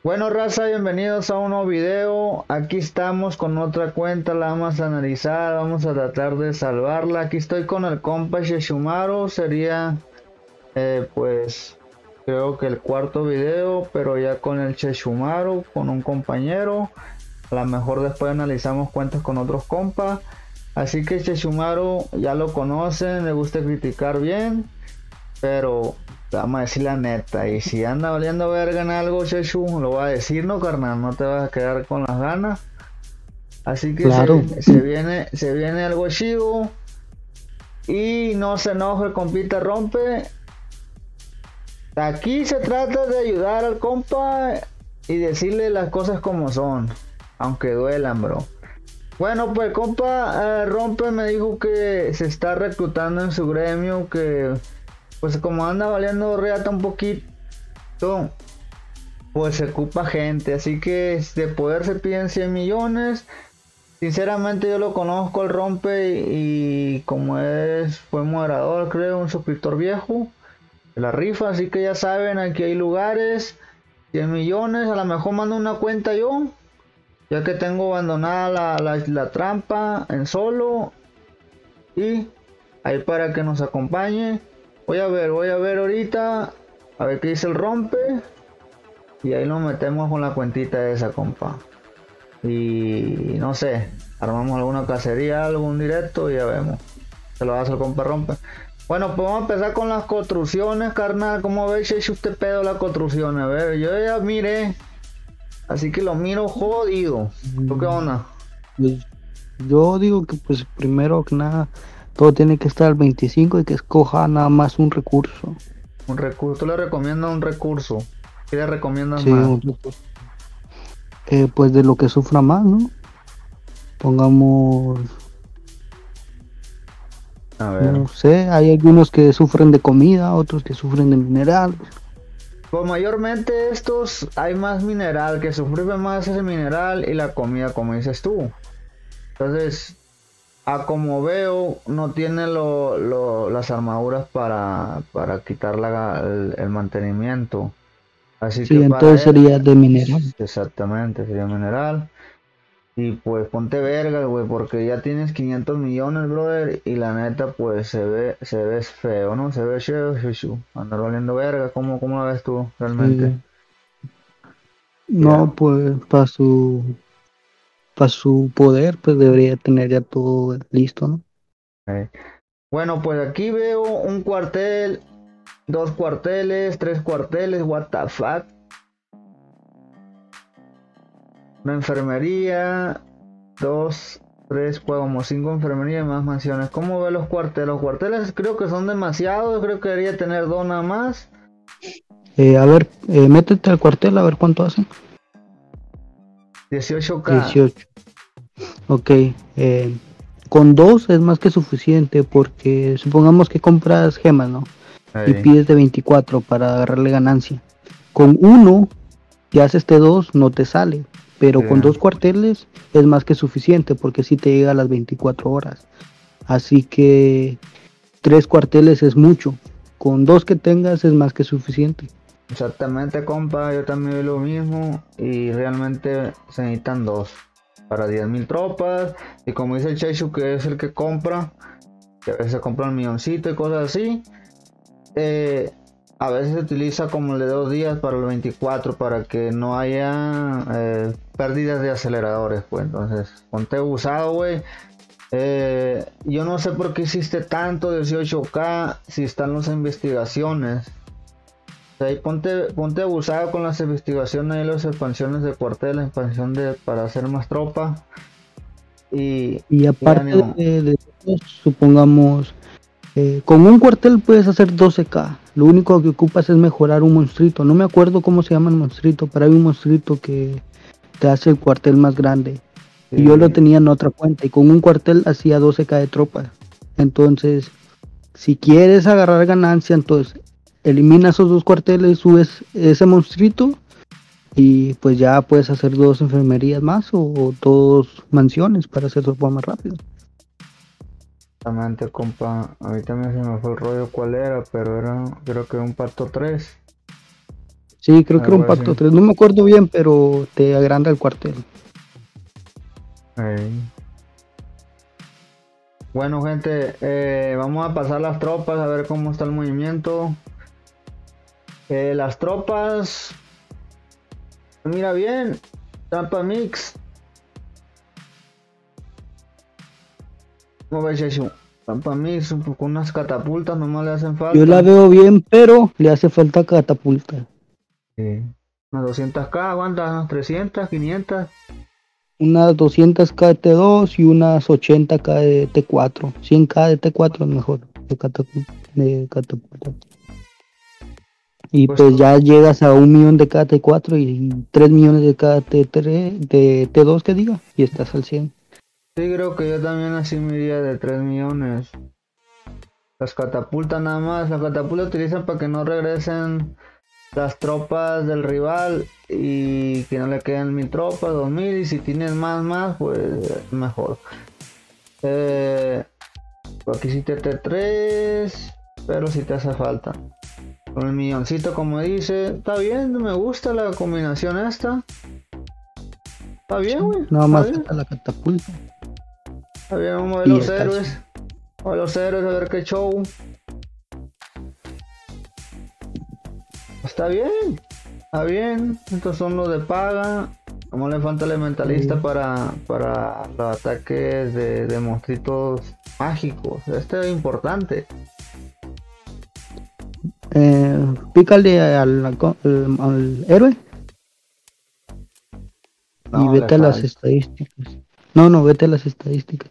Bueno, raza, bienvenidos a un nuevo video. Aquí estamos con otra cuenta, la vamos a analizar, vamos a tratar de salvarla. Aquí estoy con el compa Sheshumaru, sería pues creo que el cuarto video, pero ya con el Sheshumaru, con un compañero. A lo mejor después analizamos cuentas con otros compas. Así que Sheshumaru ya lo conocen, le gusta criticar bien, pero vamos a decir la neta. Y si anda valiendo verga en algo, Sheshu, lo voy a decir, no, carnal, no te vas a quedar con las ganas. Así que Claro, se viene algo chivo. Y no se enoje, compita, rompe. Aquí se trata de ayudar al compa y decirle las cosas como son, aunque duelan, bro. Bueno, pues compa, rompe me dijo que se está reclutando en su gremio, que pues como anda valiendo reata un poquito, pues se ocupa gente, así que de poder se piden 100 millones. Sinceramente yo lo conozco al rompe y como fue moderador, creo, un suscriptor viejo de la rifa, así que ya saben, aquí hay lugares, 100 millones, a lo mejor mando una cuenta yo, ya que tengo abandonada la trampa en solo, y ahí para que nos acompañe. Voy a ver ahorita, a ver qué dice el rompe, y ahí nos metemos con la cuentita de esa, compa. Y no sé, armamos alguna cacería, algún directo y ya vemos. Se lo va a hacer el compa rompe. Bueno, pues vamos a empezar con las construcciones, carnal. ¿Cómo veis si usted pedo las construcciones? A ver, yo ya miré, así que lo miro jodido. ¿Tú qué onda? pues, yo digo que pues primero que nada todo tiene que estar al 25 y que escoja nada más un recurso. Un recurso. ¿Tú le recomiendas un recurso? ¿Qué le recomiendas Sí, más? un recurso. Pues de lo que sufra más, ¿no? Pongamos, A ver. no sé, hay algunos que sufren de comida, otros que sufren de mineral. Pues mayormente estos hay más mineral, que sufre más ese mineral y la comida, como dices tú. Entonces, a como veo, no tiene las armaduras para quitar el mantenimiento. Así que Sí, para entonces él, sería de mineral. exactamente, sería mineral. Y pues ponte verga, güey, porque ya tienes 500 millones, brother. Y la neta, pues se ve feo, ¿no? Se ve feo, andar valiendo verga. ¿Cómo la ves tú realmente? Sí. Ya. No, pues para su poder, pues debería tener ya todo listo, ¿no? eh. Bueno, pues aquí veo un cuartel, dos cuarteles, tres cuarteles, what the fuck. Una enfermería, dos, tres, como cinco enfermerías y más mansiones. ¿Cómo ve los cuarteles? Los cuarteles creo que son demasiados, creo que debería tener dos nada más. A ver, métete al cuartel a ver cuánto hace. 18K. 18. Ok, con dos es más que suficiente porque supongamos que compras gemas, ¿no? Y Ahí. pides de 24 para agarrarle ganancia. Con uno, que haces este dos, no te sale. Pero con dos cuarteles es más que suficiente porque sí te llega a las 24 horas. Así que tres cuarteles es mucho. Con dos que tengas es más que suficiente. Exactamente, compa, yo también veo lo mismo y realmente se necesitan dos para 10.000 tropas. Y como dice el Chechu, que es el que compra, que a veces compra un milloncito y cosas así, eh, a veces se utiliza como el de 2 días para el 24 para que no haya pérdidas de aceleradores, pues. Entonces, ponte abusado, güey. Yo no sé por qué hiciste tanto 18K si están las investigaciones. Ahí ponte abusado con las investigaciones y las expansiones de cuartel, la expansión para hacer más tropa Y y aparte ánimo. de eso, supongamos, con un cuartel puedes hacer 12K. Lo único que ocupas es mejorar un monstruito. No me acuerdo cómo se llama el monstruito, pero hay un monstruito que te hace el cuartel más grande. Y yo lo Y tenía en otra cuenta y con un cuartel hacía 12K de tropas. Entonces, si quieres agarrar ganancia, entonces elimina esos dos cuarteles, subes ese monstruito y pues ya puedes hacer dos enfermerías más o dos mansiones para hacer tropa más rápido. exactamente, compa, a mí también se me fue el rollo cuál era, pero era, creo que un pacto 3. Sí, creo que era un algo así. pacto 3. No me acuerdo bien, pero te agranda el cuartel. Ey. Bueno, gente, vamos a pasar las tropas a ver cómo está el movimiento. Las tropas, mira bien, trampa mix. ¿Cómo ves eso? Trampa mix con unas catapultas nomás le hacen Yo la falta. veo bien, pero le hace falta catapulta. Sí. Unas 200k, ¿cuántas? 300, 500. Unas 200k de T2 y unas 80k de T4. 100k de T4 es mejor de catapulta. Y Pues pues ya llegas a 1 millón de cada T4 y 3 millones de cada T3, de T2 que diga, y estás al 100. sí, creo que yo también así me iría de 3 millones. Las catapultas nada más, las catapultas utilizan para que no regresen las tropas del rival y que no le queden 1000 tropas, 2000, y si tienes más, pues mejor. Aquí sí te T3, pero si te hace falta. Con el milloncito como dice, está bien, me gusta la combinación esta. Está bien, güey, Nada está más bien. falta la catapulta Está bien, vamos a ver y los está al héroes. 100. Vamos a ver los héroes, a ver qué show. Está bien, está bien. Estos son los de paga. Como le falta elementalista para los ataques de monstruitos mágicos. Este es importante. Pícale al héroe y No, le vete a las falta. estadísticas. No, vete a las estadísticas.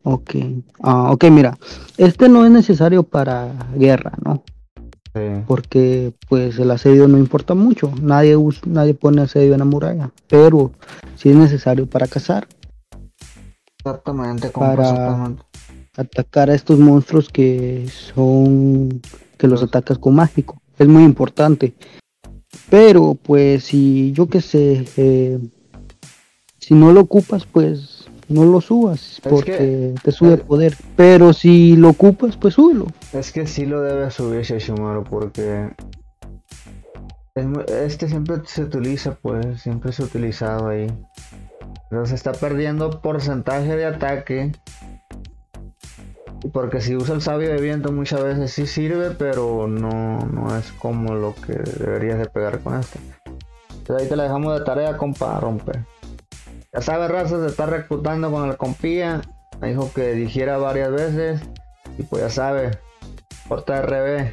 Ok. Ok, mira. Este no es necesario para guerra, ¿no? Sí, Porque pues el asedio no importa mucho. Nadie pone asedio en la muralla. Pero sí es necesario para cazar, exactamente, compa, para exactamente. atacar a estos monstruos que los Los- atacas con mágico. Es muy importante. Pero pues si yo qué sé, si no lo ocupas, pues no lo subas Es que, porque te sube es, poder. Pero si lo ocupas, pues súbelo. es que sí lo debe subir Shishimaru porque este siempre se utiliza, pues, siempre se ha utilizado ahí. Pero se está perdiendo porcentaje de ataque. Porque si usa el sabio de viento muchas veces sí sirve, pero no es como lo que deberías de pegar con este. Entonces ahí te la dejamos de tarea, compa, romper. Ya sabes, raza, se está reclutando con el compía. Me dijo que dijera varias veces. Y pues ya sabes, porta RB.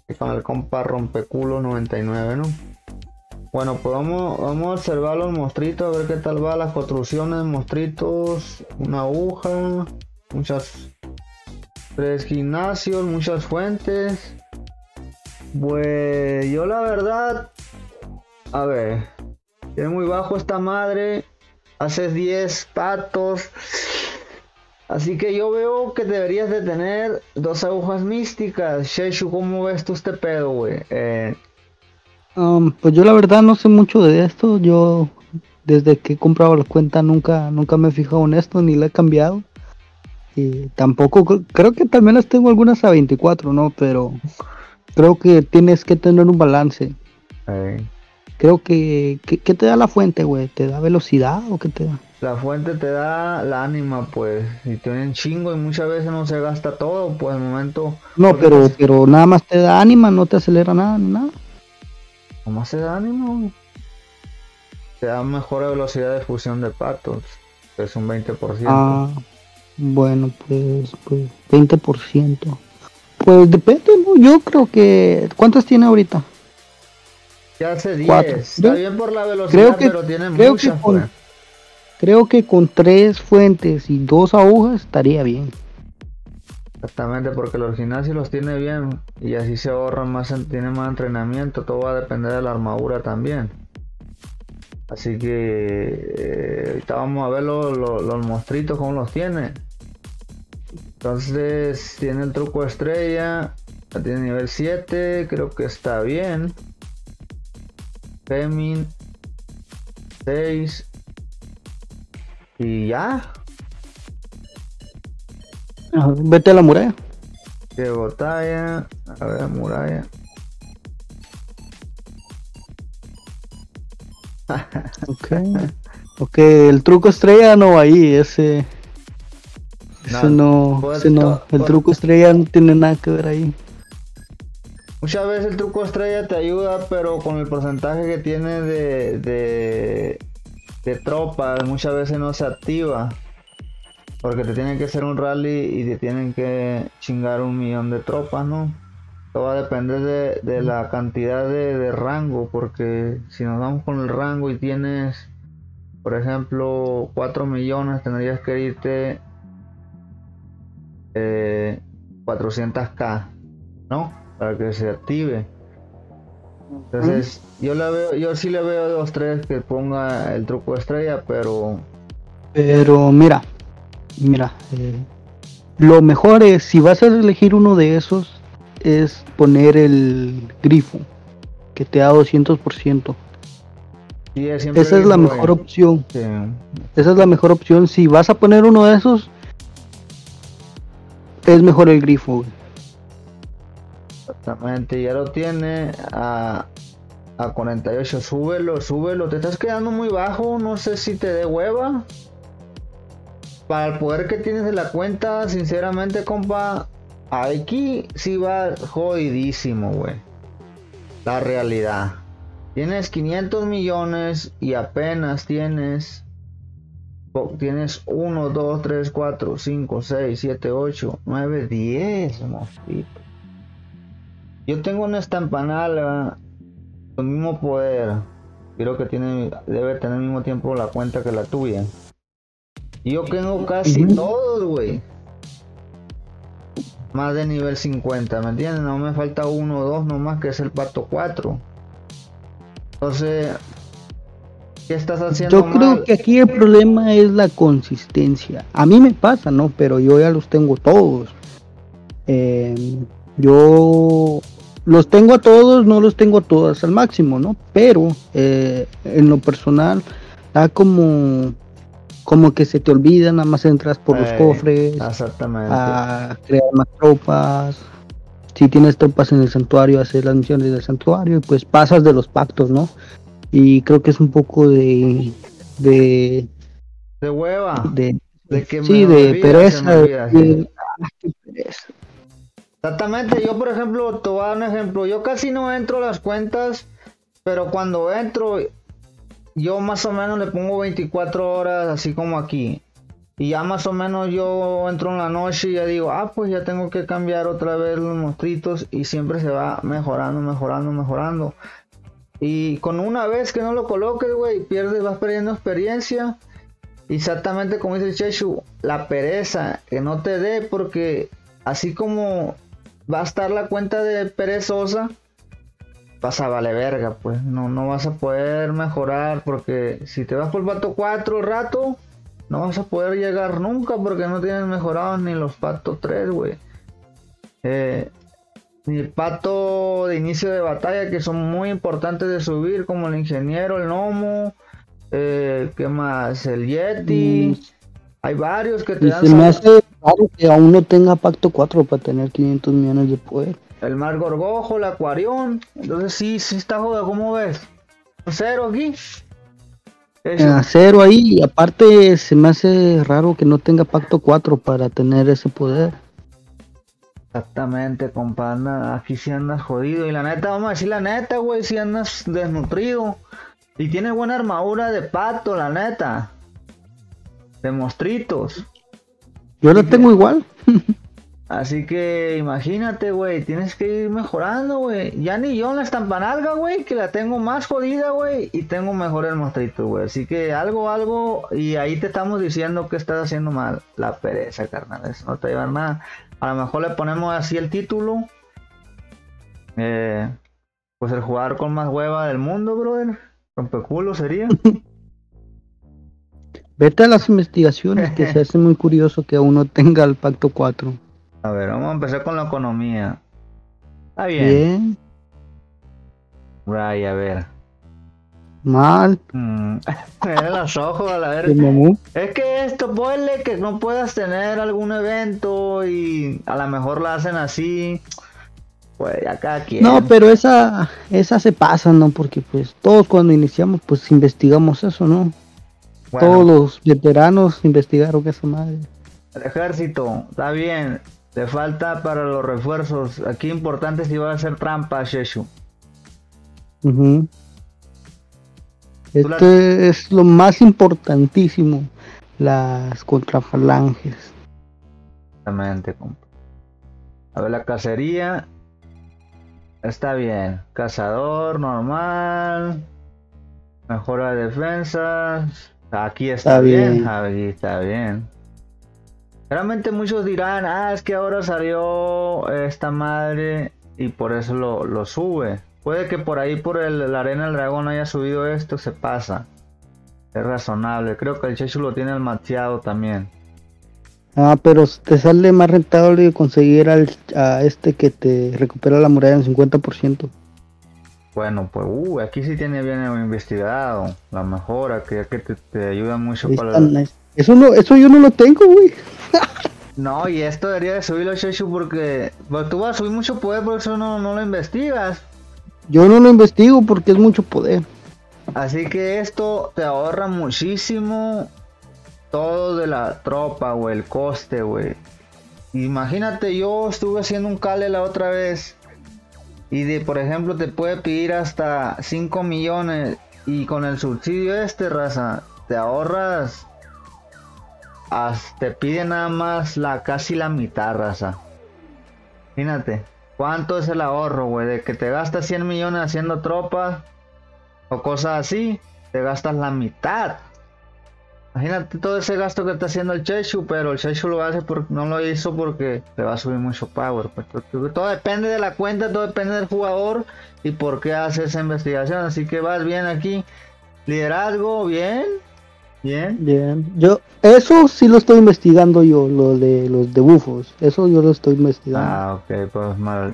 Y con el compa rompeculo 99, ¿no? Bueno, pues vamos a observar los monstruitos, a ver qué tal va las construcciones, monstruitos, una aguja, muchas 3 gimnasios, muchas fuentes. Pues yo la verdad, a ver, es muy bajo esta madre, haces 10 patos, así que yo veo que deberías de tener 2 agujas místicas. Sheshu, ¿cómo ves tú este pedo, güey? Pues yo la verdad no sé mucho de esto. Yo desde que he comprado la cuenta nunca me he fijado en esto ni la he cambiado. Y tampoco creo que también las tengo algunas a 24, ¿no? Pero creo que tienes que tener un balance. Eh, Creo que ¿qué te da la fuente, güey? ¿Te da velocidad o qué te da? La fuente te da la ánima, pues, y tienen chingo y muchas veces no se gasta todo, pues, el momento, No, porque pues, pero nada más te da ánima, no te acelera nada, ni nada. nomás se da ánimo, te da mejor velocidad de fusión de patos, que es un 20%. Ah, bueno, pues 20%. Pues depende, ¿no? Yo creo que... ¿Cuántas tiene ahorita? Ya hace 4. 10, está bien por la Creo velocidad, que, pero tiene creo que muchas, pues. con, creo que con 3 fuentes y 2 agujas estaría bien. Exactamente, porque los gimnasios los tiene bien y así se ahorran más, tiene más entrenamiento, todo va a depender de la armadura también. Así que ahorita vamos a ver los monstruitos cómo los tiene. Entonces tiene el truco estrella, ya tiene nivel 7, creo que está bien. Femin 6 y ya. Ajá, vete a la muralla. De batalla, a ver, muralla. Ok. Ok, el truco estrella no va ahí, ese no, pues, ese no. El truco estrella no tiene nada que ver ahí. muchas veces el truco estrella te ayuda, pero con el porcentaje que tiene de tropas, muchas veces no se activa. Porque te tienen que hacer un rally y te tienen que chingar 1 millón de tropas, ¿no? Todo va a depender de la cantidad de rango, porque si nos vamos con el rango y tienes, por ejemplo, 4 millones, tendrías que irte 400k, ¿no? Para que se active. Entonces, yo sí le veo 2-3 que ponga el truco estrella, pero Pero mira, lo mejor es, si vas a elegir uno de esos, es poner el grifo, que te da 200%. sí, siempre Esa es la mejor opción. sí. Esa es la mejor opción. Si vas a poner uno de esos, es mejor el grifo, güey. Exactamente, ya lo tiene a 48. Súbelo. Te estás quedando muy bajo. No sé si te dé hueva. Para el poder que tienes de la cuenta, sinceramente, compa, aquí sí va jodidísimo, güey. La realidad. Tienes 500 millones y apenas tienes 1, 2, 3, 4, 5, 6, 7, 8, 9, 10, mosquito. Yo tengo una estampanala con el mismo poder. Creo que debe tener el mismo tiempo la cuenta que la tuya. Y yo tengo casi todos, güey. Más de nivel 50, ¿me entiendes? No me falta 1 o 2 nomás, que es el pato 4. Entonces, ¿qué estás haciendo Yo creo que aquí el problema es la consistencia. A mí me pasa, ¿no? Pero yo ya los tengo todos. Yo los tengo a todos, no los tengo a todas al máximo, ¿no? Pero en lo personal, da como que se te olvida, nada más entras por los cofres, a crear más tropas. Si tienes tropas en el santuario, haces las misiones del santuario y pues pasas de los pactos, ¿no? Y creo que es un poco de hueva. De pereza. Qué pereza. Exactamente, yo por ejemplo, te voy a dar un ejemplo. Yo casi no entro a las cuentas, pero cuando entro, yo más o menos le pongo 24 horas, así como aquí. Y ya más o menos yo entro en la noche y ya digo, pues ya tengo que cambiar otra vez los monstruitos, y siempre se va mejorando. Y con una vez que no lo coloques, güey, vas perdiendo experiencia. Exactamente como dice el Chechu, la pereza que no te dé, porque así como va a estar la cuenta de perezosa, vas a valer verga, pues no vas a poder mejorar, porque si te vas por el pato 4 rato, no vas a poder llegar nunca, porque no tienes mejorados ni los patos 3, güey. Ni el pato de inicio de batalla, que son muy importantes de subir, como el ingeniero, el gnomo, ¿qué más? El Yeti. Hay varios que te dan. Se me hace raro que aún no tenga pacto 4 para tener 500 millones de poder. El mar gorgojo, el acuarión. Entonces sí está jodido, ¿cómo ves? ¿Cero aquí? Cero ahí, y aparte se me hace raro que no tenga pacto 4 para tener ese poder. Exactamente, compa, aquí sí andas jodido. Y la neta, vamos a decir la neta, güey, si andas desnutrido. Y tienes buena armadura de pato, la neta. De monstruitos. Yo la tengo igual. Así que imagínate, güey, tienes que ir mejorando, güey. Ya ni yo en la estampanalga, güey, que la tengo más jodida, güey, y tengo mejor el monstruito, güey. Así que algo, y ahí te estamos diciendo que estás haciendo mal. La pereza, carnal, eso no te lleva a nada. A lo mejor le ponemos así el título. Pues el jugador con más hueva del mundo, brother. Rompeculo sería. Vete a las investigaciones, que se hace muy curioso que aún no tenga el pacto 4. A ver, vamos a empezar con la economía. Está bien. Right, a ver. Mal. Mira los ojos, a la verga. Es que esto, ponle que no puedas tener algún evento y a lo mejor la hacen así. Pues ya cada quien. No, pero esa se pasa, ¿no? Porque pues todos cuando iniciamos pues investigamos eso, ¿no? Bueno, Todos los veteranos investigaron esa madre. el ejército, está bien. Le falta para los refuerzos. Aquí importante si va a hacer trampa, Sheshu. Ujú. Este es lo más importantísimo, las contrafalanges. Exactamente, compa. A ver, la cacería. Está bien. Cazador, normal. Mejora de defensas. Aquí está bien. Aquí está bien. Realmente muchos dirán, es que ahora salió esta madre y por eso lo sube. Puede que por ahí, por la arena del dragón haya subido esto, se pasa. Es razonable. Creo que el Chechu lo tiene maxeado también. Pero te sale más rentable conseguir a este que te recupera la muralla en 50%. Bueno, pues aquí sí tiene bien investigado la mejora, que te ayuda mucho para Eso yo no lo tengo, güey. No, y esto debería de subirlo, Chechu, porque tú vas a subir mucho poder, por eso no lo investigas. Yo no lo investigo porque es mucho poder. Así que esto te ahorra muchísimo todo de la tropa, güey, el coste, güey. Imagínate, yo estuve haciendo un cale la otra vez y por ejemplo, te puede pedir hasta 5 millones y con el subsidio raza, te ahorras, te pide nada más casi la mitad, raza. Imagínate, ¿cuánto es el ahorro, güey? De que te gastas 100 millones haciendo tropas o cosas así, te gastas la mitad. Imagínate todo ese gasto que está haciendo el Chechu, pero el Chechu lo hace no lo hizo porque le va a subir mucho power. Pues, todo depende de la cuenta, todo depende del jugador y por qué hace esa investigación. Así que vas bien aquí. Liderazgo, bien. Yo, eso sí lo estoy investigando yo, lo de los debufos. Eso yo lo estoy investigando. Ok, pues mal.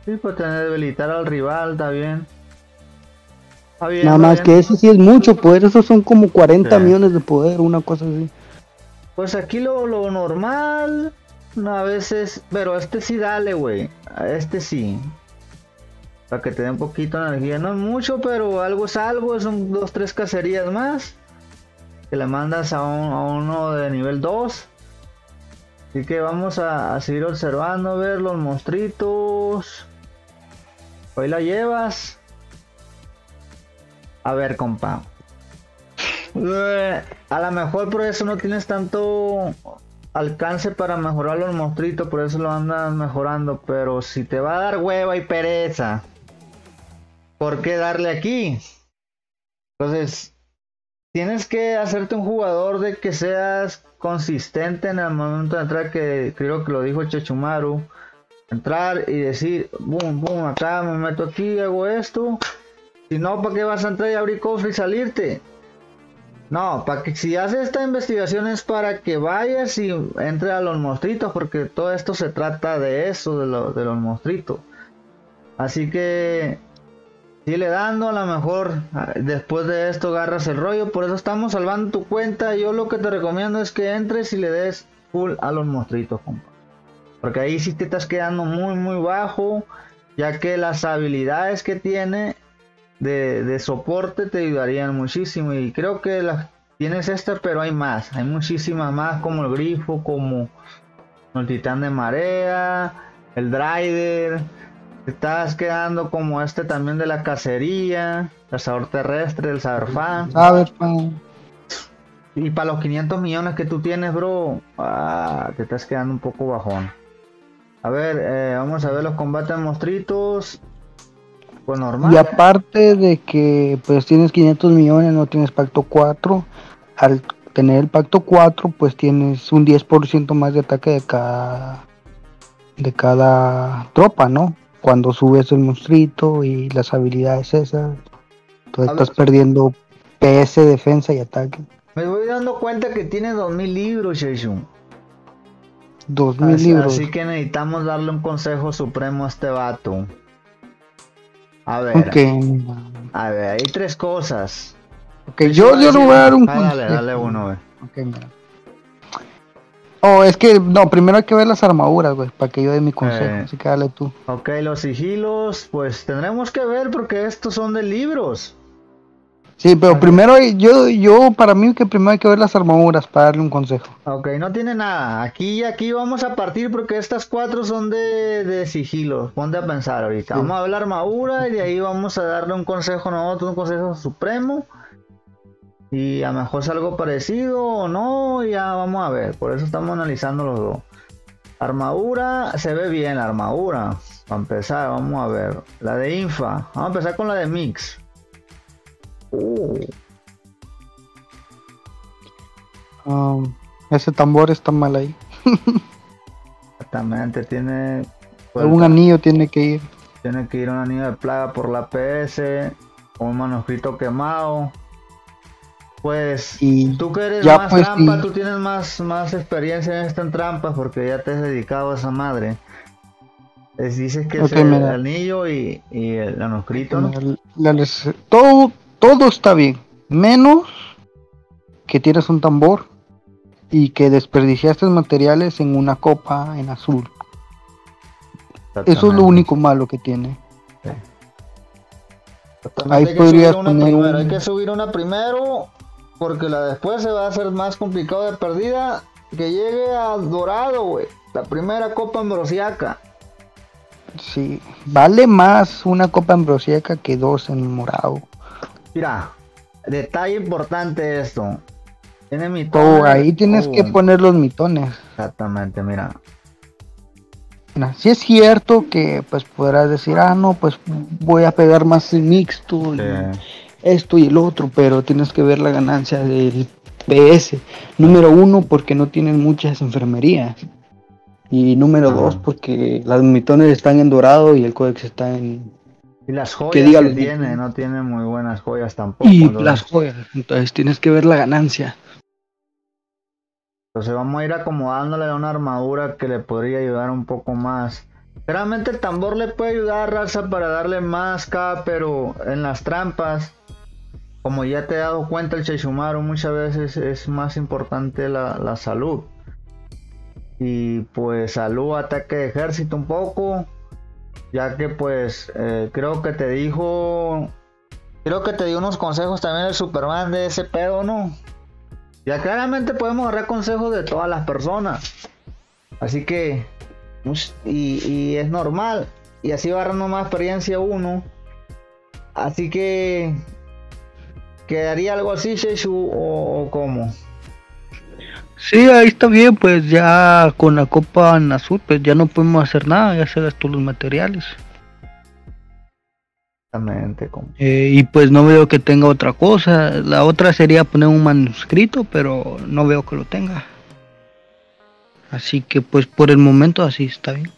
Sí, pues tener debilitar al rival, está bien. Bien, nada más bien. Que ese sí es mucho poder, esos son como 40 millones de poder, una cosa así. Pues aquí lo normal, a veces, pero sí dale, güey, a sí. Para que te dé un poquito de energía, no es mucho, pero algo es algo, son 2-3 cacerías más. Que le mandas a uno de nivel 2. Así que vamos a seguir observando, ver los monstruitos. Hoy la llevas. A ver, compa. A lo mejor por eso no tienes tanto alcance para mejorar los monstruitos, por eso lo andas mejorando. Pero si te va a dar hueva y pereza, ¿por qué darle aquí? Entonces, tienes que hacerte un jugador de que seas consistente en el momento de entrar, que creo que lo dijo Chechumaru. Entrar y decir, boom, boom, acá me meto aquí, hago esto. Si no, ¿para qué vas a entrar y abrir cofre y salirte? No, para que si haces esta investigación es para que vayas y entre a los monstruitos, porque todo esto se trata de eso, de los monstruitos. Así que sigue dando, a lo mejor después de esto agarras el rollo, por eso estamos salvando tu cuenta. Yo lo que te recomiendo es que entres y le des full a los monstruitos, compa. Porque ahí sí te estás quedando muy muy bajo, ya que las habilidades que tiene de soporte te ayudarían muchísimo, y creo que tienes pero hay más, hay muchísimas más, como el grifo, como el titán de marea, el Drider. Te estás quedando como también de la cacería, cazador terrestre, el Cyberfan. Y para los 500 millones que tú tienes, bro, te estás quedando un poco bajón. A ver, vamos a ver los combates monstruitos. Pues normal. Y aparte de que pues tienes 500 millones, no tienes pacto 4, al tener el pacto 4 pues tienes un 10% más de ataque de cada tropa, ¿no? Cuando subes el monstruito y las habilidades esas, entonces estás perdiendo PS, defensa y ataque. Me voy dando cuenta que tiene 2000 libros, Sheshun. 2000 libros. Así que necesitamos darle un consejo supremo a este vato. A ver, a ver, hay 3 cosas. Ok, yo le voy a dar un consejo. Dale uno, okay, mira. Oh, es que, no, primero hay que ver las armaduras, güey, para que yo dé mi consejo, así que dale tú. Ok, los sigilos, pues tendremos que ver porque estos son de libros. Sí, pero Así- primero, yo, para mí que primero hay que ver las armaduras para darle un consejo. Ok, no tiene nada. Aquí vamos a partir porque estas 4 son de sigilo. Ponte a pensar ahorita. Sí. Vamos a ver la armadura y de ahí vamos a darle un consejo a nosotros, un consejo supremo. Y a lo mejor es algo parecido o no, ya vamos a ver. Por eso estamos analizando los dos. Armadura, se ve bien la armadura. Para empezar, vamos a ver. La de Infa. Vamos a empezar con la de Mix. Ese tambor está mal ahí. Exactamente, tiene... Algún anillo tiene que ir. Tiene que ir a un anillo de plaga por la PS. Con un manuscrito quemado. Pues, Y tú que eres ya más pues, trampa, sí. tú tienes más experiencia en esta en trampas porque ya te has dedicado a esa madre. Dices que es Ok, el mira. anillo y el manuscrito, ¿no? Todo está bien, menos que tienes un tambor y que desperdiciaste materiales en una copa en azul. Eso es lo Exactamente. único malo que tiene. Exactamente, Ahí hay que podrías subir una poner primero, hay un... que subir una primero porque la después se va a hacer más complicado de perdida que llegue a dorado, güey. La primera copa ambrosiaca. Sí, vale más una copa ambrosiaca que dos en morado. Mira, detalle importante esto. Tiene mi Oh, ahí tienes que poner los mitones. Exactamente, mira. Mira, sí es cierto que pues podrás decir, no, pues voy a pegar más mixto y esto y el otro, pero tienes que ver la ganancia del PS. Número 1, porque no tienen muchas enfermerías. Y número 2, porque las mitones están en dorado y el códex está en... Y las joyas que diga que los tiene, mitones. no tiene muy buenas joyas tampoco. Y Entonces, las joyas, entonces tienes que ver la ganancia. Vamos a ir acomodándole a una armadura que le podría ayudar un poco más. Realmente el tambor le puede ayudar a raza para darle más K, pero en las trampas, como ya te he dado cuenta, el Sesshomaru muchas veces es más importante la salud. Y pues salud, ataque de ejército un poco, ya que pues creo que te dio unos consejos también el Superman de ese pedo, ¿no? Ya claramente podemos agarrar consejos de todas las personas. Así que, y es normal. Y así va agarrando más experiencia uno. Así que, ¿quedaría algo así, Sheshu, o cómo? Sí, ahí está bien, pues ya con la copa en azul, pues ya no podemos hacer nada, ya se gastó los materiales. Exactamente, ¿cómo? Y pues no veo que tenga otra cosa. La otra sería poner un manuscrito, pero no veo que lo tenga. Así que pues por el momento así está bien.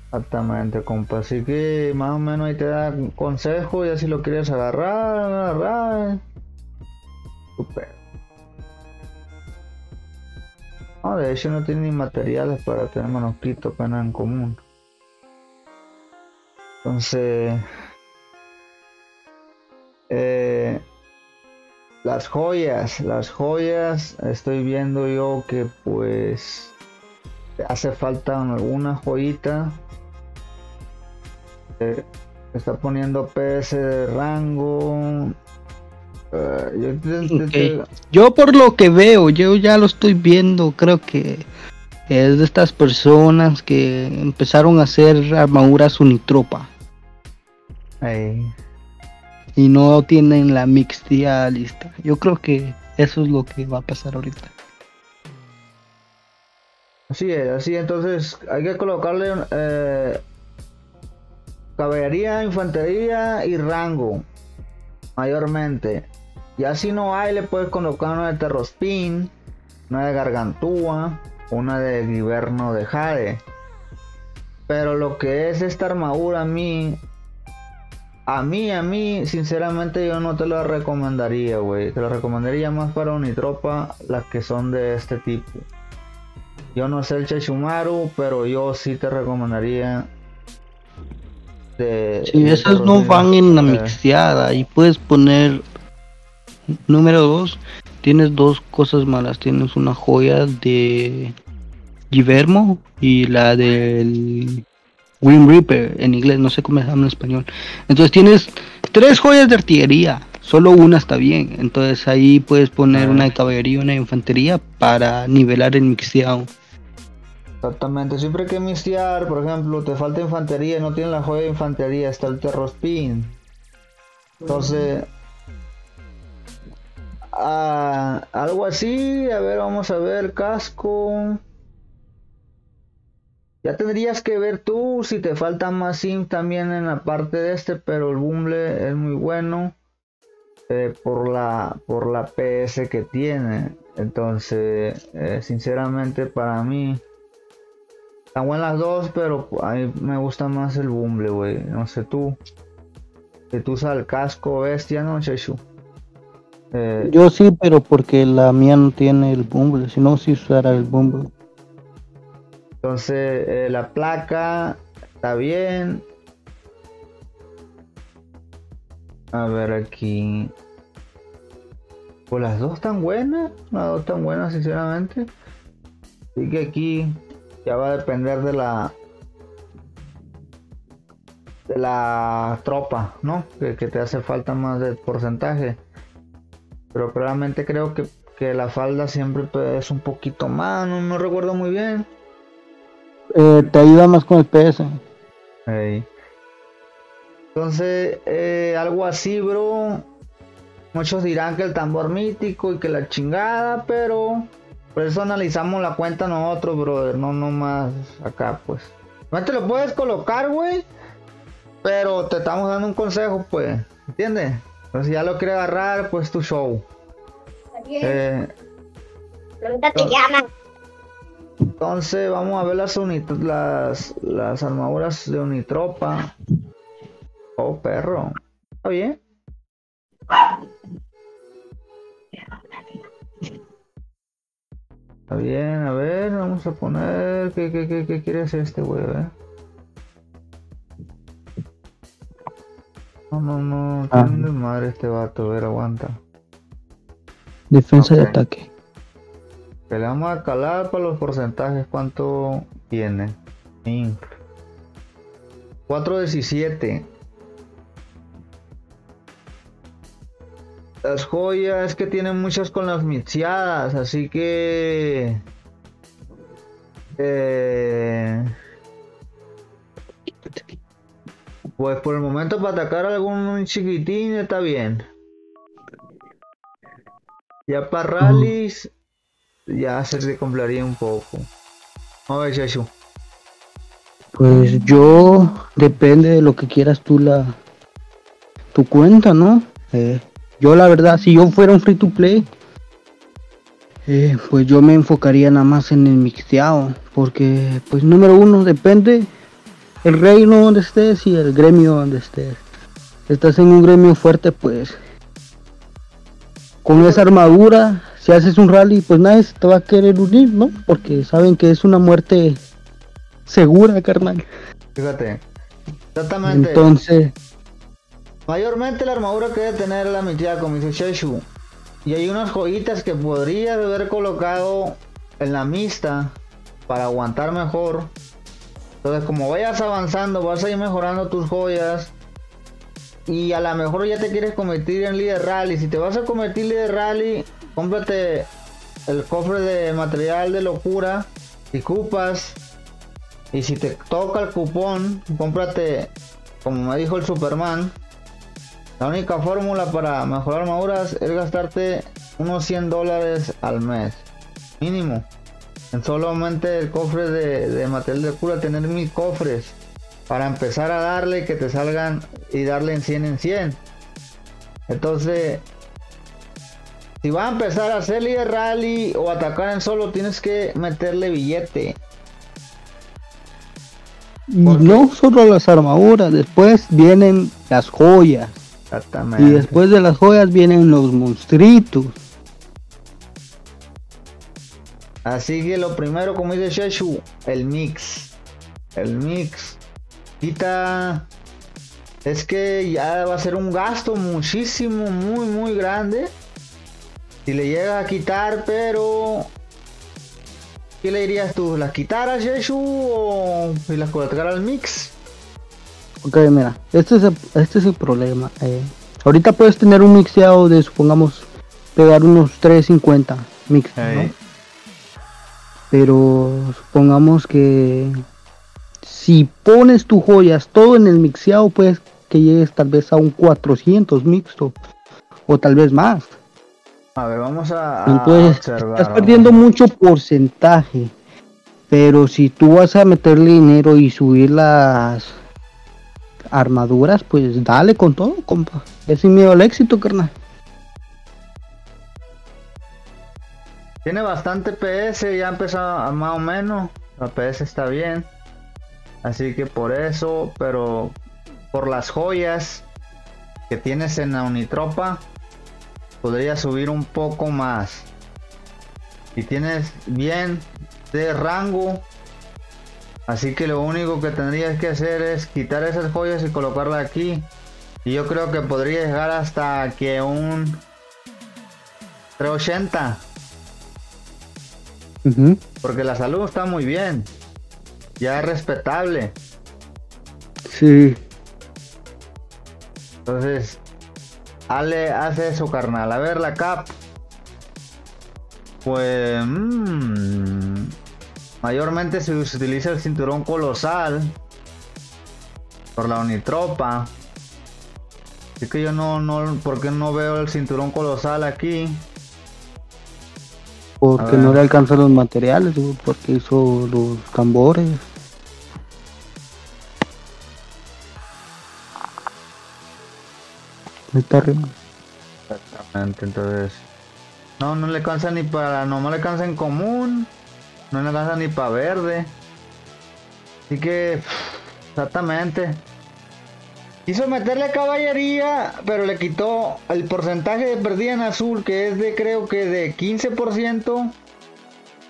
Exactamente, compa. Así que más o menos ahí te da consejo. Ya si lo quieres agarrar. Super. No, de hecho no tiene ni materiales para tener manuscrito apenas en común. Entonces, las joyas, estoy viendo yo que pues hace falta alguna joyita. Está poniendo PS de rango. Yo por lo que veo, yo ya lo estoy viendo, creo que es de estas personas que empezaron a hacer armaduras unitropa. Y no tienen la mixtia lista. Yo creo que eso es lo que va a pasar ahorita. Así es, así entonces hay que colocarle caballería, infantería y rango mayormente. Ya si no hay, le puedes colocar una de Terrospin, una de Gargantúa, una de Giverno de Jade. Pero lo que es esta armadura a mí, sinceramente yo no te la recomendaría, güey. Te la recomendaría más para unitropa, las que son de este tipo. Yo no sé el Sesshomaru, pero yo sí te recomendaría si esas no van en la mixteada y puedes poner número 2, tienes dos cosas malas. Tienes una joya de Givermo y la del Wind Reaper en inglés, no sé cómo se llama en español. Entonces tienes 3 joyas de artillería, solo una está bien. Entonces ahí puedes poner una de caballería y una de infantería para nivelar el mixteado. Exactamente, siempre hay que mixtear, por ejemplo, te falta infantería y no tienes la joya de infantería, está el Terrospin. Entonces, algo así, a ver, vamos a ver, casco. Ya tendrías que ver tú si te falta más sim también en la parte de pero el Bumble es muy bueno por la PS que tiene. Entonces, sinceramente para mí están buenas las dos, pero a mí me gusta más el Bumble, güey. No sé tú. Si tú usas el casco bestia, ¿no, Chechu? Yo sí, pero porque la mía no tiene el Bumble, si no, sí usara el Bumble. Entonces, la placa está bien. A ver aquí. Pues las dos están buenas. Las dos están buenas, sinceramente. Así que aquí ya va a depender de la tropa, ¿no? Que te hace falta más de porcentaje. Pero probablemente creo que la falda siempre es un poquito más. No recuerdo muy bien. Te ayuda más con el PS. Hey. Entonces, algo así, bro. Muchos dirán que el tambor mítico y que la chingada, pero por eso analizamos la cuenta nosotros, brother. No más acá, pues. No te lo puedes colocar, güey. Pero te estamos dando un consejo, pues. ¿Entiendes? Entonces, si ya lo quieres agarrar, pues tu show. Ahorita te llaman. Entonces vamos a ver las armaduras de Unitropa. Oh, perro. ¿Está bien? Está bien, a ver, vamos a poner... ¿Qué quiere hacer este güey? No, tiene madre este vato, a ver, aguanta. Defensa y ataque. Que le vamos a calar para los porcentajes. ¿Cuánto tiene? 417. Las joyas que tienen muchas con las mixeadas, así que pues por el momento para atacar a algún chiquitín está bien. Ya para rallies ya se te compraría un poco. A ver, Chechu. Pues yo, depende de lo que quieras tú tu cuenta, ¿no? Yo la verdad, si yo fuera un free to play, pues yo me enfocaría nada más en el mixteado, porque pues número uno, depende el reino donde estés y el gremio donde estés. Estás en un gremio fuerte, pues con esa armadura, si haces un rally, pues nadie te va a querer unir, ¿no? Porque saben que es una muerte segura, carnal. Fíjate, exactamente. Entonces, mayormente la armadura que debe tener la mitad, como dice Chechu. Y hay unas joyitas que podrías haber colocado en la mixta para aguantar mejor. Entonces, como vayas avanzando, vas a ir mejorando tus joyas. Y a lo mejor ya te quieres convertir en líder rally. Si te vas a convertir en líder rally, cómprate el cofre de material de locura si ocupas. Y si te toca el cupón, cómprate, como me dijo el Superman, la única fórmula para mejorar armaduras es gastarte unos $100 al mes mínimo en solamente el cofre de material de locura. Tener 1000 cofres para empezar a darle, que te salgan y darle en 100 en 100. Entonces, si vas a empezar a hacer líder rally o atacar en solo, tienes que meterle billete. y no solo las armaduras, después vienen las joyas. Exactamente. Y después de las joyas vienen los monstruitos. Así que lo primero, como dice Chechu, el mix. El mix. Quita. Es que ya va a ser un gasto muchísimo, muy grande. Si le llegas a quitar, pero... ¿Qué le dirías tú? ¿Las quitaras, Yeshu, o si las colocaras al mix? Ok, mira, este es el problema. Ahorita puedes tener un mixeado de, supongamos, pegar unos 350 mix, ¿no? Pero supongamos que si pones tus joyas todo en el mixeado, puedes que llegues tal vez a un 400 mixto, o tal vez más. A ver, vamos a Entonces, observar. estás perdiendo mucho porcentaje. Pero si tú vas a meterle dinero y subir las armaduras, pues dale con todo, compa. Es sin miedo al éxito, carnal. Tiene bastante PS, ya empezó más o menos. La PS está bien. Así que por eso, pero por las joyas que tienes en la Unitropa, podría subir un poco más. Y tienes bien de rango. Así que lo único que tendrías que hacer es quitar esas joyas y colocarlas aquí. Y yo creo que podría llegar hasta que un 380. Porque la salud está muy bien. Ya es respetable. Sí. Entonces, hace eso, carnal. A ver la cap. Pues... mayormente se utiliza el cinturón colosal. Por la Unitropa. Así que yo porque no veo el cinturón colosal aquí. Porque no le alcanzan los materiales, porque hizo los tambores. Está arriba. Exactamente, entonces no le alcanza ni para, no le alcanza en común, no le alcanza ni para verde. Así que exactamente. Quiso meterle caballería, pero le quitó el porcentaje de pérdida en azul, que es de, creo que de 15%,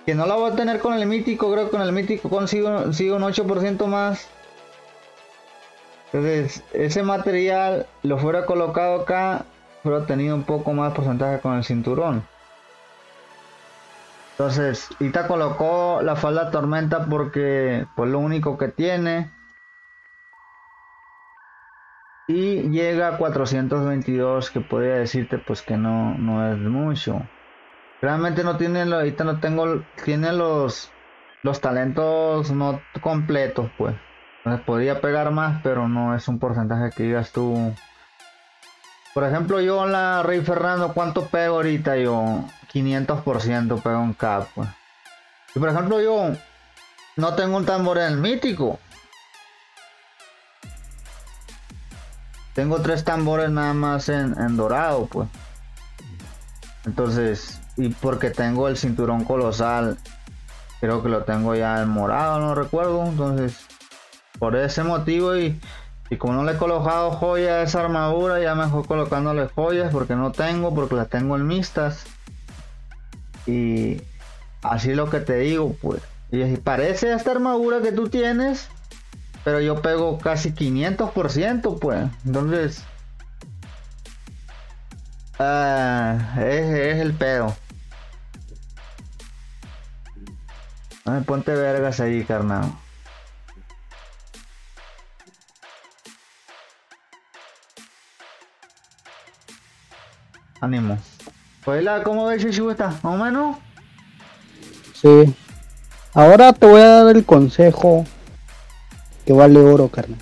que no la voy a tener con el mítico. Creo que con el mítico consigo un 8% más. Entonces, ese material lo fuera colocado acá, fuera tenido un poco más porcentaje con el cinturón. Entonces, Ita colocó la falda tormenta porque pues lo único que tiene. Y llega a 422, que podría decirte pues que no es mucho. Realmente no tiene, ahorita no tengo, tiene los talentos no completos, pues. Entonces podría pegar más, pero no es un porcentaje que digas tú. Por ejemplo, yo en la Rey Fernando, ¿cuánto pego ahorita yo? 500% pego en cap, pues. Y por ejemplo, yo no tengo un tambor en el mítico. Tengo 3 tambores nada más en dorado, pues. Entonces, y porque tengo el cinturón colosal, creo que lo tengo ya en morado, no recuerdo. Entonces, por ese motivo y como no le he colocado joyas a esa armadura, ya mejor colocándole joyas porque las tengo en mixtas. Y así lo que te digo, pues. Y parece esta armadura que tú tienes, pero yo pego casi 500%, pues. Entonces, es el pedo. Ay, ponte vergas ahí, carnal. Ánimo. Pues ¿cómo ves, Shishu? ¿Está más o menos? Sí. Ahora te voy a dar el consejo que vale oro, carnal.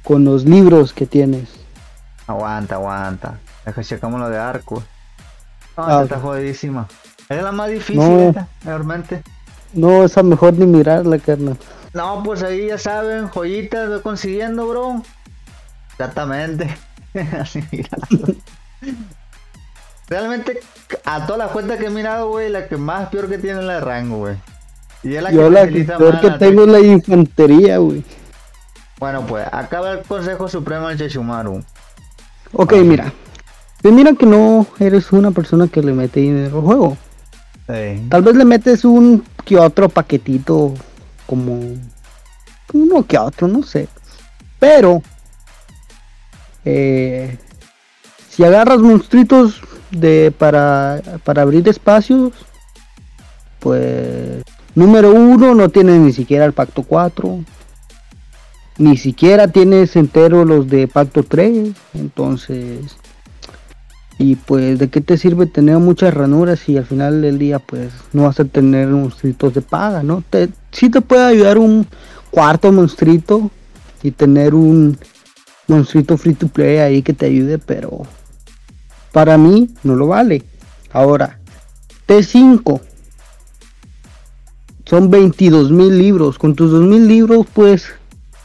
Con los libros que tienes. Aguanta. Deja checamos lo de arco. Esta está jodidísima. Es la más difícil, esta, realmente. No, esa mejor ni mirarla, carnal. No, pues ahí ya saben, joyitas voy consiguiendo, bro. Exactamente. Así mirando. Realmente, a todas las cuentas que he mirado, güey, la que más peor que tiene es la de rango, güey. Y es la yo que la que peor que tengo es la infantería, güey. Bueno, pues, acá va el consejo supremo del Cheshumaru. Ok, mira. Mira que no eres una persona que le mete dinero al juego. Tal vez le metes un que otro paquetito, como uno que otro, no sé. Pero si agarras monstruitos para abrir espacios, pues número 1 no tienes ni siquiera el pacto 4, ni siquiera tienes entero los de pacto 3, entonces, y pues de qué te sirve tener muchas ranuras si al final del día pues no vas a tener monstruitos de paga, ¿no? Sí te puede ayudar un cuarto monstruito y tener un monstruito free to play ahí que te ayude, pero para mí no lo vale. Ahora, T5 son 22,000 libros. Con tus 2,000 libros pues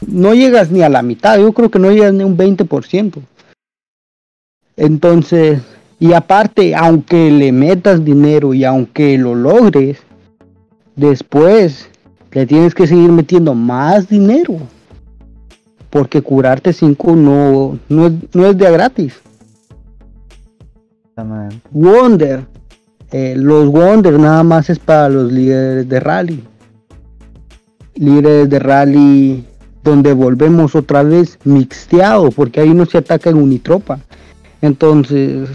no llegas ni a la mitad. Yo creo que no llegas ni un 20%. Entonces, y aparte, aunque le metas dinero y aunque lo logres, después le tienes que seguir metiendo más dinero, porque curarte 5 no es de a gratis. Wonder, los Wonder nada más es para los líderes de rally. Líderes de rally donde volvemos otra vez mixteado, porque ahí no se ataca en unitropa. Entonces,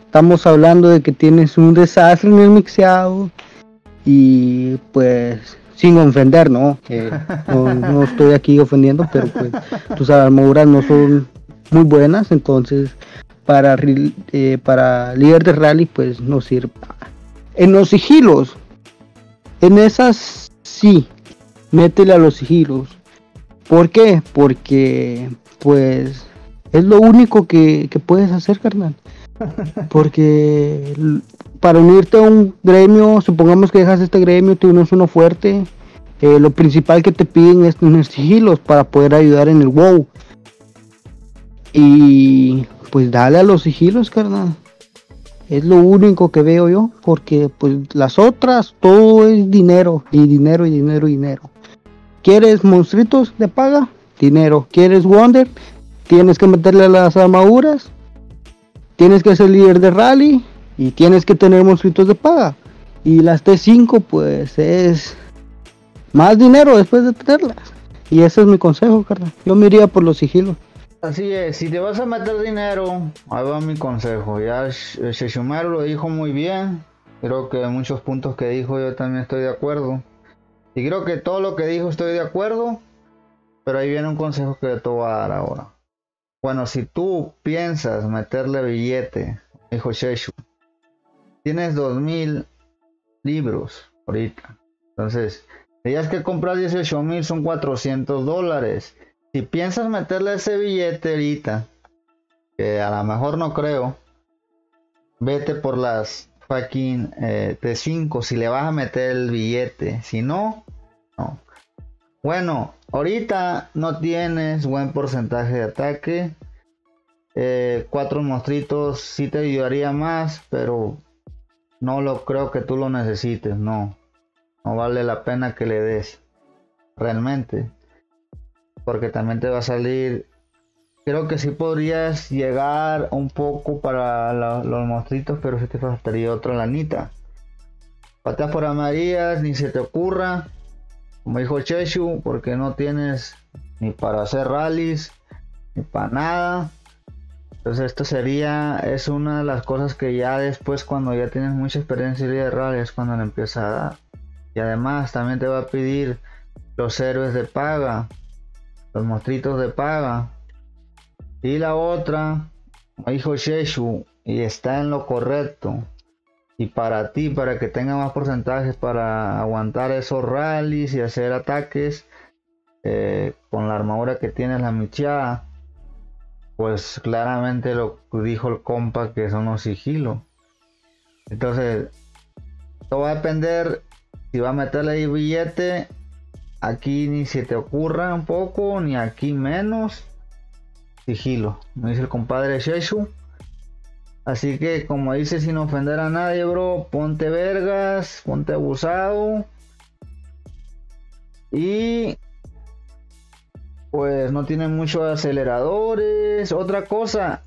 estamos hablando de que tienes un desastre en el mixeado y pues sin ofender, ¿no? No estoy aquí ofendiendo, pero pues tus armaduras no son muy buenas, entonces para líder de rally pues no sirve. En los sigilos, en esas sí, métele a los sigilos. ¿Por qué? Porque pues es lo único que puedes hacer, carnal. Porque para unirte a un gremio, supongamos que dejas este gremio, tú unes uno fuerte, lo principal que te piden es tener sigilos para poder ayudar en el WoW. Y pues dale a los sigilos, carnal. Es lo único que veo yo, porque pues las otras todo es dinero y dinero y dinero y dinero. ¿Quieres monstruitos de paga? Dinero. ¿Quieres Wonder? Tienes que meterle a las armaduras. Tienes que ser líder de rally y tienes que tener monstruitos de paga. Y las T5 pues es más dinero después de tenerlas. Y ese es mi consejo, carnal. Yo me iría por los sigilos. Así es, si te vas a meter dinero, ahí va mi consejo. Ya Sheshumaru lo dijo muy bien. Creo que muchos puntos que dijo yo también estoy de acuerdo. Y creo que todo lo que dijo estoy de acuerdo. Pero ahí viene un consejo que te voy a dar ahora. Bueno, si tú piensas meterle billete, dijo Sheshu, tienes 2,000 libros ahorita. Entonces, tenías que comprar 18,000, son $400. Si piensas meterle ese billete ahorita, que a lo mejor no creo, vete por las fucking T5 si le vas a meter el billete. Si no, no. Bueno, ahorita no tienes buen porcentaje de ataque. 4 monstruitos sí te ayudaría más, pero no lo creo que tú lo necesites. No vale la pena que le des realmente, porque también te va a salir. Creo que sí podrías llegar un poco para los monstruitos, pero sí te faltaría otra lanita. Patas por amarillas, ni se te ocurra, como dijo Cheshu, porque no tienes ni para hacer rallies ni para nada. Entonces esto es una de las cosas que ya después, cuando ya tienes mucha experiencia de rally, es cuando le empieza a dar. Y además también te va a pedir los héroes de paga, los monstruitos de paga. Y la otra, como dijo Sheshu, y está en lo correcto, y para ti, para que tenga más porcentajes para aguantar esos rallies y hacer ataques con la armadura que tienes, la michada, pues claramente lo dijo el compa, que son los sigilos. Entonces todo va a depender si va a meterle ahí billete. Aquí ni se te ocurra un poco, ni aquí menos. Sigilo, me dice el compadre Sheshu. Así que, como dice, sin ofender a nadie, bro, ponte vergas, ponte abusado. Y pues no tiene muchos aceleradores. Otra cosa,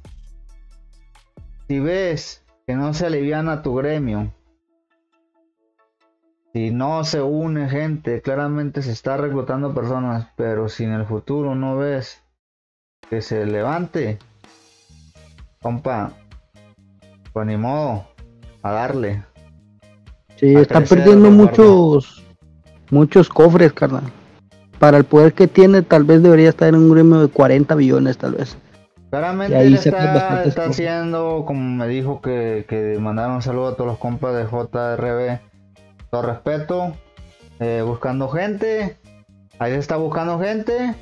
si ves que no se aliviana tu gremio, si no se une gente, claramente se está reclutando personas, pero si en el futuro no ves que se levante, compa, Pues ni modo, a darle. Sí, A está crecer, perdiendo Eduardo. muchos cofres, carnal. Para el poder que tiene, tal vez debería estar en un gremio de 40 billones, tal vez. Y Claramente él ahí sacas bastantes está cofres. haciendo, como me dijo, que mandaron un saludo a todos los compas de JRB. Todo respeto, buscando gente. Ahí se está buscando gente.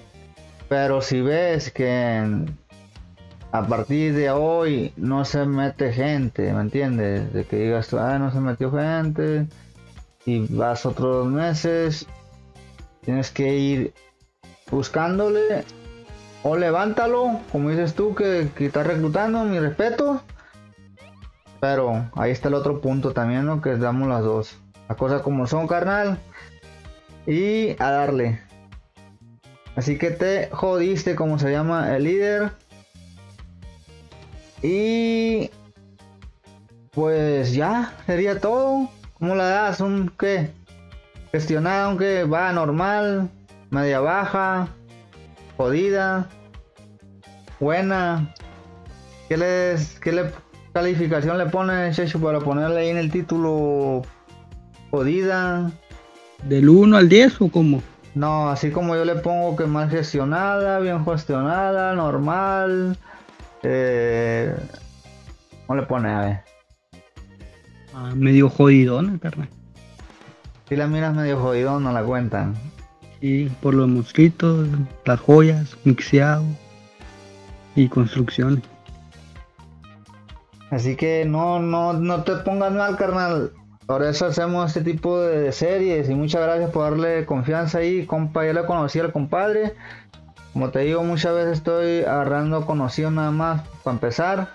Pero si ves que a partir de hoy no se mete gente, ¿me entiendes? De que digas tú, no se metió gente. Y vas otros 2 meses. Tienes que ir buscándole. O levántalo, como dices tú, que estás reclutando, mi respeto. Pero ahí está el otro punto también, ¿no? Que damos las dos. Las cosas como son, carnal. Y a darle. Así que te jodiste, como se llama el líder. Y pues ya, sería todo. ¿Cómo la das? ¿Un qué? Gestionada, aunque va normal, media baja, jodida, buena. ¿Qué calificación le pone Checho para ponerle ahí en el título? Jodida. ¿Del 1 al 10 o cómo? No, así como yo le pongo que mal gestionada, bien gestionada, normal. ¿Cómo le pone? A ver. Medio jodidona, carnal. Si la miras medio jodidón, no la cuentan. Sí, por los mosquitos, las joyas, mixeado y construcciones. Así que no te pongas mal, carnal. Por eso hacemos este tipo de series. Y muchas gracias por darle confianza ahí, compa. Ya le conocí al compadre. Como te digo, muchas veces estoy agarrando conocido nada más para empezar.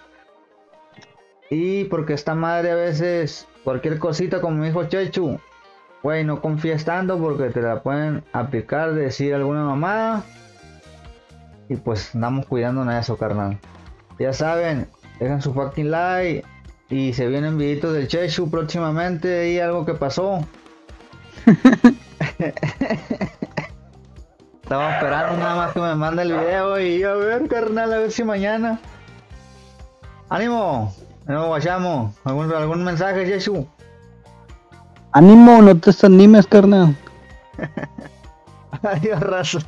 Y porque esta madre a veces, cualquier cosita, como me dijo Chechu, güey, no confíes tanto porque te la pueden aplicar, decir alguna mamada. Y pues andamos cuidándonos de eso, carnal. Ya saben, dejan su fucking like. Y se vienen videitos del Chechu próximamente. Y algo que pasó. Estaba esperando nada más que me mande el video. Y a ver, carnal, a ver si mañana. ¡Ánimo! Nos guachamos. ¿Algún mensaje, Chechu? Ánimo, no te desanimes, carnal. Adiós, raza.